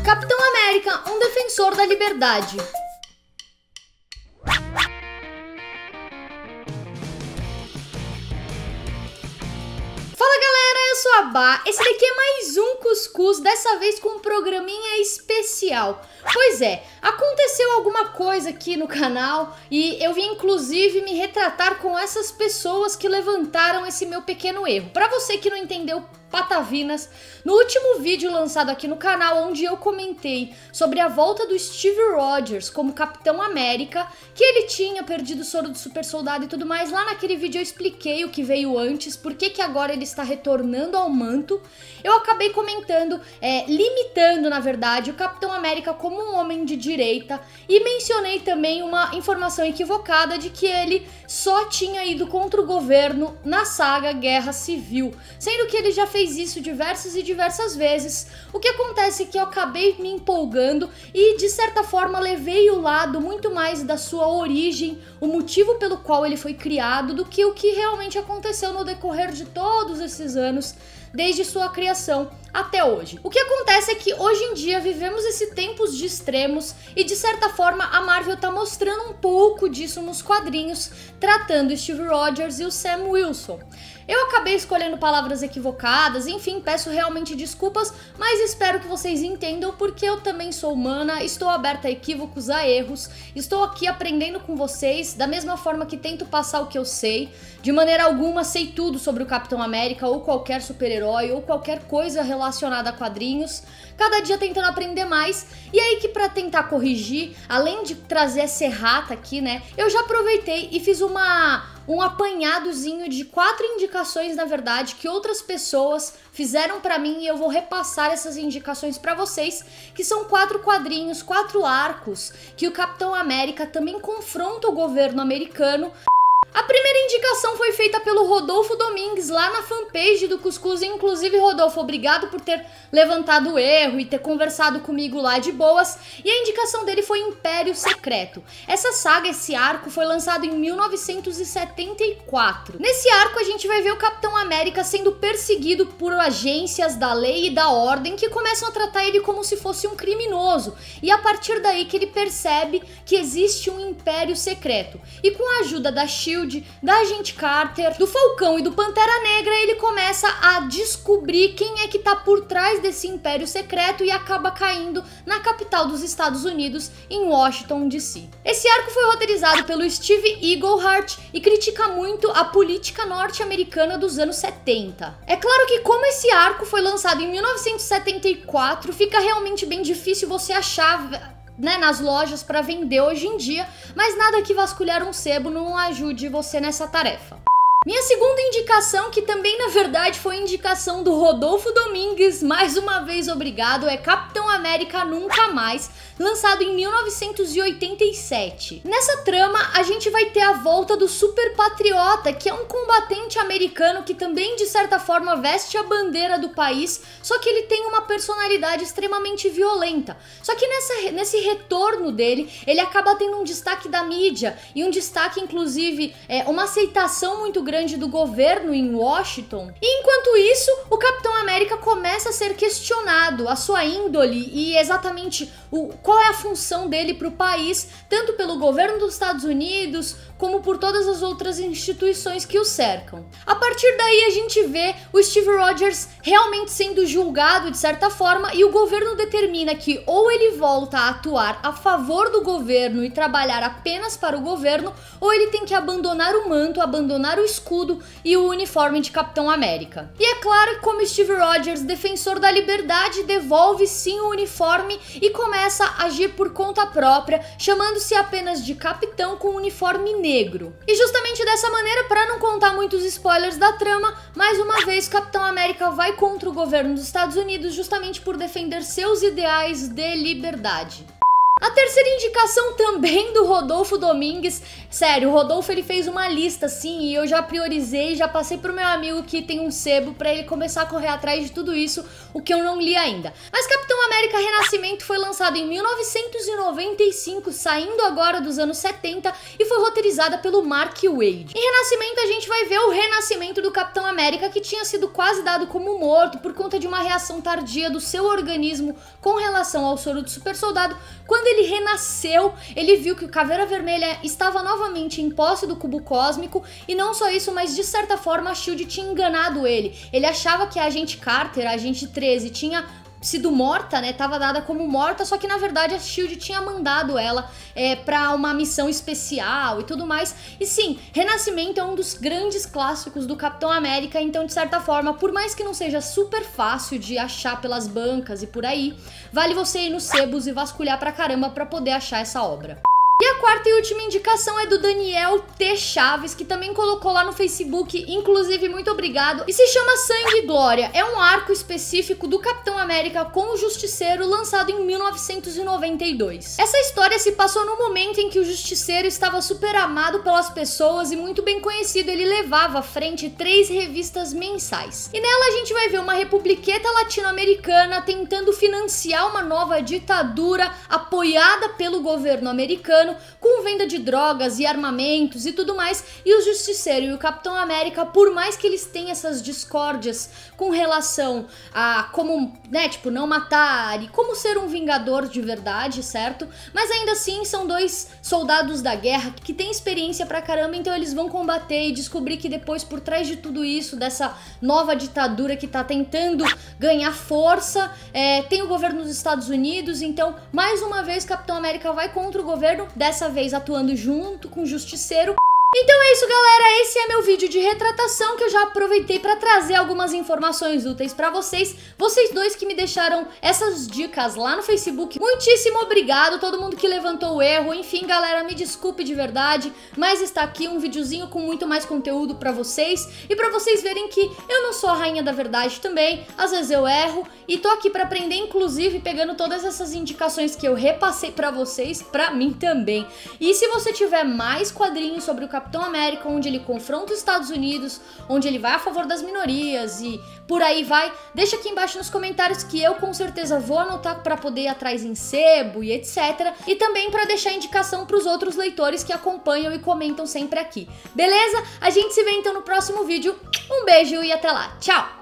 Capitão América, um defensor da liberdade. Fala galera, eu sou a Bá, esse daqui é mais um Cuscuz, dessa vez com um programinha especial. Pois é, aconteceu alguma coisa aqui no canal e eu vim inclusive me retratar com essas pessoas que levantaram esse meu pequeno erro. Pra você que não entendeu patavinas, no último vídeo lançado aqui no canal, onde eu comentei sobre a volta do Steve Rogers como Capitão América, que ele tinha perdido o soro do super soldado e tudo mais, lá naquele vídeo eu expliquei o que veio antes, por que agora ele está retornando ao manto. Eu acabei comentando, limitando na verdade o Capitão América como um homem de direita e mencionei também uma informação equivocada de que ele só tinha ido contra o governo na saga Guerra Civil, sendo que ele já fez isso diversas e diversas vezes. O que acontece é que eu acabei me empolgando e de certa forma levei o lado muito mais da sua origem, o motivo pelo qual ele foi criado, do que o que realmente aconteceu no decorrer de todos esses anos, desde sua criação até hoje. O que acontece é que hoje em dia vivemos esses tempos de extremos e de certa forma a Marvel tá mostrando um pouco disso nos quadrinhos, tratando Steve Rogers e o Sam Wilson. Eu acabei escolhendo palavras equivocadas, enfim, peço realmente desculpas, mas espero que vocês entendam porque eu também sou humana, estou aberta a equívocos, a erros, estou aqui aprendendo com vocês, da mesma forma que tento passar o que eu sei. De maneira alguma sei tudo sobre o Capitão América ou qualquer super-herói ou qualquer coisa relacionada a quadrinhos, cada dia tentando aprender mais. E aí que pra tentar corrigir, além de trazer essa errata aqui, né, eu já aproveitei e fiz um apanhadozinho de 4 indicações, na verdade, que outras pessoas fizeram pra mim e eu vou repassar essas indicações pra vocês, que são 4 quadrinhos, 4 arcos, que o Capitão América também confronta o governo americano. A primeira indicação foi feita pelo Rodolfo Domingues lá na fanpage do Cuscuz, inclusive Rodolfo, obrigado por ter levantado o erro e ter conversado comigo lá de boas, e a indicação dele foi Império Secreto. Essa saga, esse arco, foi lançado em 1974. Nesse arco a gente vai ver o Capitão América sendo perseguido por agências da lei e da ordem que começam a tratar ele como se fosse um criminoso, e a partir daí que ele percebe que existe um Império Secreto, e com a ajuda da SHIELD, da Agente Carter, do Falcão e do Pantera Negra, ele começa a descobrir quem é que tá por trás desse Império Secreto e acaba caindo na capital dos Estados Unidos, em Washington, D.C. Esse arco foi roteirizado pelo Steve Englehart e critica muito a política norte-americana dos anos 70. É claro que como esse arco foi lançado em 1974, fica realmente bem difícil você achar nas lojas para vender hoje em dia, mas nada que vasculhar um sebo não ajude você nessa tarefa. Minha segunda indicação, que também na verdade foi indicação do Rodolfo Domingues, mais uma vez obrigado, é Capitão América Nunca Mais, lançado em 1987. Nessa trama a gente vai ter a volta do Super Patriota, que é um combatente americano que também de certa forma veste a bandeira do país, só que ele tem uma personalidade extremamente violenta. Só que nesse retorno dele, ele acaba tendo um destaque da mídia e um destaque inclusive, uma aceitação muito grande do governo em Washington. E enquanto isso, o Capitão América começa a ser questionado, a sua índole e exatamente qual é a função dele para o país, tanto pelo governo dos Estados Unidos, como por todas as outras instituições que o cercam. A partir daí a gente vê o Steve Rogers realmente sendo julgado de certa forma e o governo determina que ou ele volta a atuar a favor do governo e trabalhar apenas para o governo, ou ele tem que abandonar o manto, abandonar o escudo e o uniforme de Capitão América. E é claro que como Steve Rogers, defensor da liberdade, devolve sim o uniforme e começa a agir por conta própria, chamando-se apenas de Capitão com uniforme negro. E justamente dessa maneira, para não contar muitos spoilers da trama, mais uma vez Capitão América vai contra o governo dos Estados Unidos justamente por defender seus ideais de liberdade. A terceira indicação também do Rodolfo Domingues. Sério, o Rodolfo ele fez uma lista assim e eu já priorizei, já passei pro meu amigo que tem um sebo pra ele começar a correr atrás de tudo isso, o que eu não li ainda. Mas Capitão América Renascimento foi lançado em 1995, saindo agora dos anos 70 e foi roteirizada pelo Mark Waid. Em Renascimento a gente vai ver o renascimento do Capitão América, que tinha sido quase dado como morto por conta de uma reação tardia do seu organismo com relação ao soro do super soldado. Quando ele renasceu, ele viu que o Caveira Vermelha estava novamente em posse do cubo cósmico, e não só isso, mas de certa forma a SHIELD tinha enganado ele. Ele achava que a Agente Carter, a Agente 13, tinha sido morta, né, tava dada como morta, só que na verdade a SHIELD tinha mandado ela pra uma missão especial e tudo mais. E sim, Renascimento é um dos grandes clássicos do Capitão América, então de certa forma, por mais que não seja super fácil de achar pelas bancas e por aí, vale você ir nos sebos e vasculhar pra caramba pra poder achar essa obra. E a quarta e última indicação é do Daniel T. Chaves, que também colocou lá no Facebook, inclusive muito obrigado, e se chama Sangue e Glória. É um arco específico do Capitão América com o Justiceiro, lançado em 1992. Essa história se passou no momento em que o Justiceiro estava super amado pelas pessoas e muito bem conhecido. Ele levava à frente 3 revistas mensais. E nela a gente vai ver uma republiqueta latino-americana tentando financiar uma nova ditadura apoiada pelo governo americano, com venda de drogas e armamentos e tudo mais, e o Justiceiro e o Capitão América, por mais que eles tenham essas discórdias com relação a como, né, tipo, não matar e como ser um vingador de verdade, certo? Mas ainda assim são 2 soldados da guerra que têm experiência pra caramba, então eles vão combater e descobrir que depois, por trás de tudo isso, dessa nova ditadura que tá tentando ganhar força, tem o governo dos Estados Unidos. Então, mais uma vez, Capitão América vai contra o governo, dessa vez atuando junto com o Justiceiro. Então é isso, galera, esse é meu vídeo de retratação, que eu já aproveitei para trazer algumas informações úteis para vocês. Vocês dois que me deixaram essas dicas lá no Facebook, muitíssimo obrigado, todo mundo que levantou o erro. Enfim, galera, me desculpe de verdade, mas está aqui um videozinho com muito mais conteúdo para vocês, e para vocês verem que eu não sou a rainha da verdade também, às vezes eu erro, e tô aqui para aprender, inclusive pegando todas essas indicações que eu repassei para vocês, para mim também. E se você tiver mais quadrinhos sobre o Capitão América, onde ele confronta os Estados Unidos, onde ele vai a favor das minorias e por aí vai, deixa aqui embaixo nos comentários que eu com certeza vou anotar para poder ir atrás em sebo e etc. E também para deixar indicação para os outros leitores que acompanham e comentam sempre aqui. Beleza? A gente se vê então no próximo vídeo. Um beijo e até lá. Tchau!